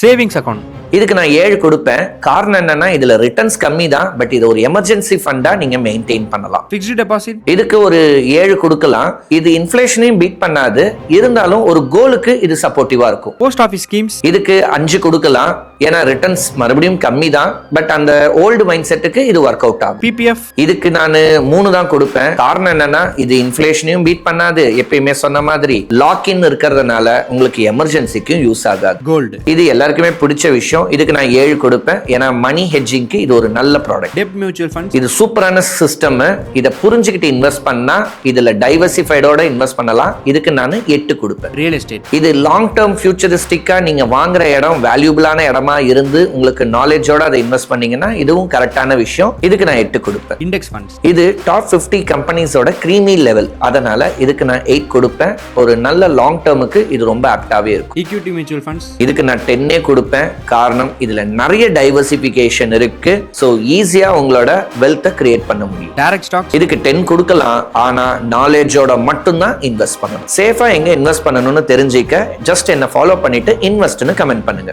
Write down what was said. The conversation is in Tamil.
சேவிங்ஸ் அக்கௌண்ட் இதுக்கு நான் 7 கொடுப்பேன். காரணம் என்னன்னா இதுல ரிட்டர்ன்ஸ் கம்மி தான், பட் இது ஒரு எமர்ஜென்சி ஃபண்டா நீங்க மெயின்டைன் பண்ணலாம். ஃபிக்ஸ்டு டெபாசிட் இதுக்கு ஒரு 7 கொடுக்கலாம். இது இன்ஃப்ளேஷனையும் பீட் பண்ணாது, இருந்தாலும் ஒரு கோலுக்கு இது சப்போர்ட்டிவா இருக்கும். போஸ்ட் ஆஃபீஸ் ஸ்கீம்ஸ் இதுக்கு 5 கொடுக்கலாம். ஏன்னா ரிட்டர்ன்ஸ் மறுபடியும் கம்மி தான், பட் அந்த ஓல்டு மைண்ட் செட்டுக்கு இது ஒர்க் அவுட் ஆகும். பிபிஎஃப் இதுக்கு நான் 3 தான் கொடுப்பேன். காரணம் என்னன்னா இது இன்ஃப்ளேஷனையும் பீட் பண்ணாது, எப்பயுமே சொன்ன மாதிரி லாக் இன் இருக்கிறதுனால உங்களுக்கு எமர்ஜென்சிக்கும் யூஸ் ஆகாது. கோல்டு இது எல்லாருக்குமே பிடிச்ச விஷயம். இதுக்கு நான் 7 கொடுப்பேன். ஏன்னா மணி ஹெட்ஜிங்க்கு இது ஒரு நல்ல ப்ராடக்ட். டெப்ட் மியூச்சுவல் ஃபண்ட்ஸ் இது சூப்பரான சிஸ்டம். இதை புரிஞ்சுக்கிட்டு இன்வெஸ்ட் பண்ணா இதுல டைவர்சிஃபைடோட இன்வெஸ்ட் பண்ணலாம். இதுக்கு நான் 8 கொடுப்பேன். ரியல் எஸ்டேட் இது லாங் டேர்ம் ஃபியூச்சரிஸ்டிக்கா நீங்க வாங்குற இடம் வேல்யூபிளான இடமா இருந்து உங்களுக்கு நாலேஜோட அதை இன்வெஸ்ட் பண்ணீங்கன்னா இதுவும் கரெக்டான விஷயம். இதுக்கு நான் 8 கொடுப்பேன். இண்டெக்ஸ் ஃபண்ட்ஸ் இது டாப் 50 கம்பெனிஸோட கிரீமி லெவல், அதனால இதுக்கு நான் 8 கொடுப்பேன். ஒரு நல்ல லாங் டேர்முக்கு இது ரொம்ப ஆப்டாவே இருக்கும். ஈக்விட்டி மியூச்சுவல் ஃபண்ட்ஸ் இதுக்கு நான் 10 கொடுப்பேன். காரணம் இதுல நிறைய டைவர்சிபிகேஷன் இருக்கு. சோ ஈஸியா உங்களோட வெல்த்தை கிரியேட் பண்ண முடியும். டைரக்ட் ஸ்டாக்ஸ் இதுக்கு 10 கொடுக்கலாம். ஆனா நாலேஜோட மட்டும்தான் இன்வெஸ்ட் பண்ணணும். சேஃபா எங்க இன்வெஸ்ட் பண்ணணும்னு தெரிஞ்சுக்க ஜஸ்ட் என்ன ஃபாலோ பண்ணிட்டு இன்வெஸ்ட்னு கமெண்ட் பண்ணுங்க.